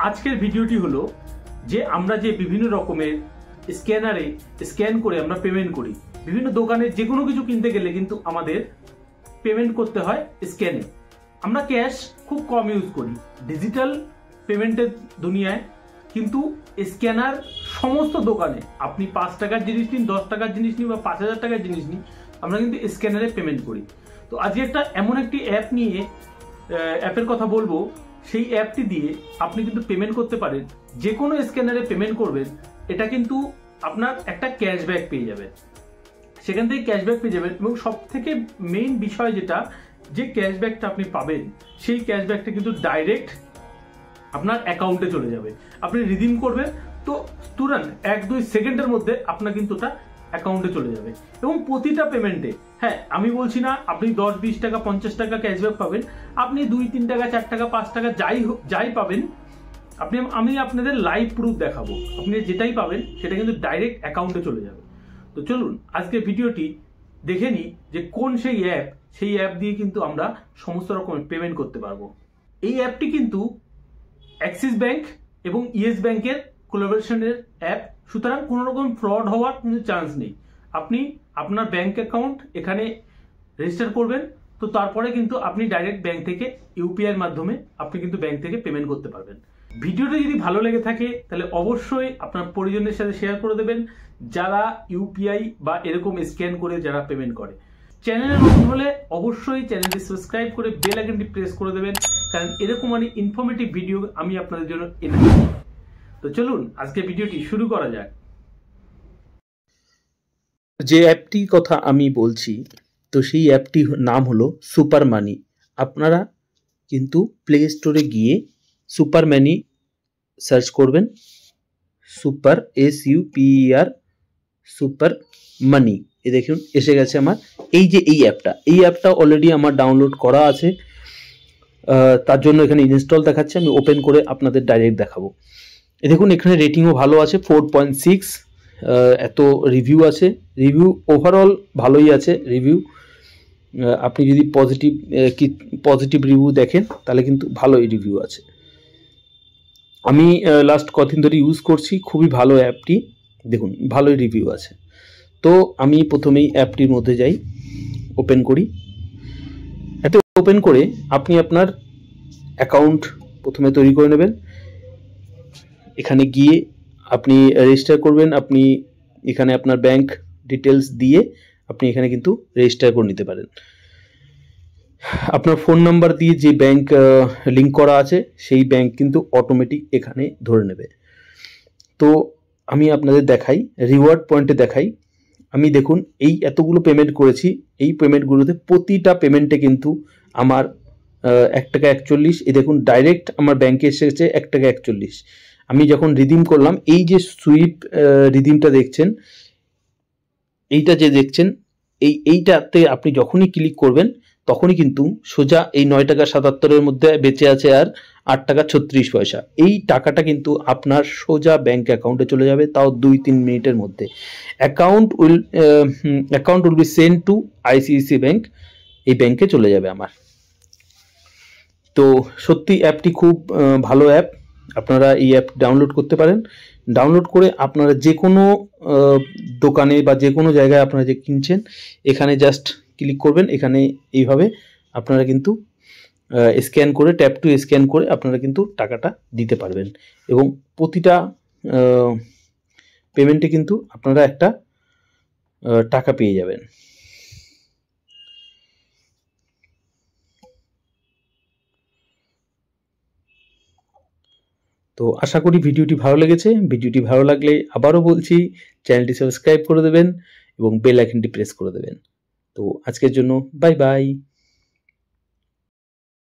আজকের ভিডিওটি হলো যে আমরা যে বিভিন্ন রকমের স্ক্যানারে স্ক্যান করে আমরা পেমেন্ট করি। বিভিন্ন দোকানে যে কোনো কিছু কিনতে গেলে কিন্তু আমাদের পেমেন্ট করতে হয় স্ক্যানে। আমরা ক্যাশ খুব কম ইউজ করি। ডিজিটাল পেমেন্টের দুনিয়ায় কিন্তু স্ক্যানার সমস্ত দোকানে, আপনি 5 টাকার জিনিস নিন, 10 টাকার জিনিস নিন বা 5000 টাকার জিনিস নিন, আমরা কিন্তু স্ক্যানারে পেমেন্ট করি। তো আজকে এমন একটি অ্যাপ নিয়ে অ্যাপের কথা বলবো। সেই অ্যাপটি দিয়ে আপনি কিন্তু পেমেন্ট করতে পারেন। যে কোনো স্ক্যানারে পেমেন্ট করবেন, এটা কিন্তু আপনার একটা ক্যাশব্যাক পেয়ে যাবেন, সেখান থেকে ক্যাশব্যাক পেয়ে যাবেন। এবং সব থেকে মেইন বিষয় যেটা, যে ক্যাশব্যাকটা আপনি পাবেন, সেই ক্যাশব্যাকটা কিন্তু ডাইরেক্ট আপনার অ্যাকাউন্টে চলে যাবে। আপনি রিডিম করবেন তো তুরন্ত 1-2 সেকেন্ডের মধ্যে আপনার কিন্তু ওটা অ্যাকাউন্টে চলে যাবে। এবং প্রতিটা পেমেন্টে, হ্যাঁ আমি বলছি না আপনি 10, 20 টাকা, 50 টাকা ক্যাশব্যাক পাবেন, আপনি 2-3 টাকা, 4 টাকা, 5 টাকা যাই পাবেন, আমি আপনাদের লাইভ প্রুফ দেখাবো। আপনি যেটাই পাবেন সেটা কিন্তু ডাইরেক্ট অ্যাকাউন্টে চলে যাবে। তো চলুন আজকে ভিডিওটি দেখে নিই যে কোন সেই অ্যাপ দিয়ে কিন্তু আমরা সমস্ত রকমের পেমেন্ট করতে পারবো। এই অ্যাপটি কিন্তু অ্যাক্সিস ব্যাংক এবং ইয়েস ব্যাংকের কোলাবোরেশনের অ্যাপ, সুতরাং কোনো রকম ফ্রড হওয়ার কিন্তু চান্স নেই। আপনি আপনার ব্যাংক অ্যাকাউন্ট এখানে রেজিস্টার করবেন, তো তারপরে কিন্তু আপনি ডাইরেক্ট ব্যাংক থেকে ইউপিআই এর মাধ্যমে আপনি কিন্তু ব্যাংক থেকে পেমেন্ট করতে পারবেন। ভিডিওটা যদি ভালো লেগে থাকে তাহলে অবশ্যই আপনার পরিজনদের সাথে শেয়ার করে দেবেন, যারা ইউপিআই বা এরকম স্ক্যান করে যারা পেমেন্ট করে। চ্যানেলে নতুন হলে অবশ্যই চ্যানেলটি সাবস্ক্রাইব করে বেল আইকনটি প্রেস করে দেবেন, কারণ এরকম ইনফরমেটিভ ভিডিও আমি আপনাদের জন্য এনে দেব। তো চলুন আজকে ভিডিওটি শুরু করা যাক। যে অ্যাপটির কথা আমি বলছি, তো সেই অ্যাপটির নাম হলো সুপার মানি। আপনারা কিন্তু প্লে স্টোরে গিয়ে সুপার মানি সার্চ করবেন, সুপার SUPER সুপার মানি। এ দেখুন এসে গেছে আমার এই অ্যাপটা অলরেডি আমার ডাউনলোড করা আছে। তার জন্য এখানে ইনস্টল দেখাচ্ছে, আমি ওপেন করে আপনাদের ডাইরেক্ট দেখাবো। দেখুন এখানে রেটিংও ভালো আছে, 4.6 এত রিভিউ আছে। রিভিউ ওভারঅল ভালোই আছে রিভিউ। আপনি যদি পজিটিভ রিভিউ দেখেন তাহলে কিন্তু ভালোই রিভিউ আছে। আমি লাস্ট কদিন ধরে ইউজ করছি, খুবই ভালো অ্যাপটি। দেখুন ভালোই রিভিউ আছে। তো আমি প্রথমেই অ্যাপটির মধ্যে যাই, ওপেন করি। এতে ওপেন করে আপনি আপনার অ্যাকাউন্ট প্রথমে তৈরি করে নেবেন। এখানে গিয়ে আপনি রেজিস্টার করবেন। আপনি এখানে আপনার ব্যাংক ডিটেলস দিয়ে আপনি এখানে কিন্তু রেজিস্টার করে নিতে পারেন। আপনার ফোন নাম্বার দিয়ে যে ব্যাংক লিঙ্ক করা আছে সেই ব্যাংক কিন্তু অটোমেটিক এখানে ধরে নেবে। তো আমি আপনাদের দেখাই, রিওয়ার্ড পয়েন্টে দেখাই। আমি দেখুন এই এতগুলো পেমেন্ট করেছি, এই পেমেন্টগুলোতে প্রতিটা পেমেন্টে কিন্তু আমার 1 টাকা 41। এই দেখুন ডাইরেক্ট আমার ব্যাংকে এসেছে 1 টাকা 41। আমি যখন রিডিম করলাম, এই যে সুইপ রিডিমটা দেখছেন, এইটা যে দেখছেন, এইটাতে আপনি যখনই ক্লিক করবেন তখনই কিন্তু সোজা এই 9 টাকা 77-এর মধ্যে বেঁচে আছে আর 8 টাকা 36 পয়সা। এই টাকাটা কিন্তু আপনার সোজা ব্যাংক অ্যাকাউন্টে চলে যাবে, তাও 2-3 মিনিটের মধ্যে। Account will be send to ICICI bank, এই ব্যাংকে চলে যাবে আমার। তো সত্যি অ্যাপটি খুব ভালো অ্যাপ। আপনারা এই অ্যাপ ডাউনলোড করতে পারেন। ডাউনলোড করে আপনারা যে কোনো দোকানে বা যে কোনো জায়গায় আপনারা যে কিনছেন, এখানে জাস্ট ক্লিক করবেন। এখানে এইভাবে আপনারা কিন্তু স্ক্যান করে, ট্যাপ টু স্ক্যান করে আপনারা কিন্তু টাকাটা দিতে পারবেন। এবং প্রতিটা পেমেন্টে কিন্তু আপনারা একটা টাকা পেয়ে যাবেন। তো আশা করি ভিডিওটি ভালো লেগেছে। ভিডিওটি ভালো লাগলে আবারও বলছি, চ্যানেলটি সাবস্ক্রাইব করে দেবেন এবং বেল আইকনটি প্রেস করে দেবেন। তো আজকের জন্য বাই বাই।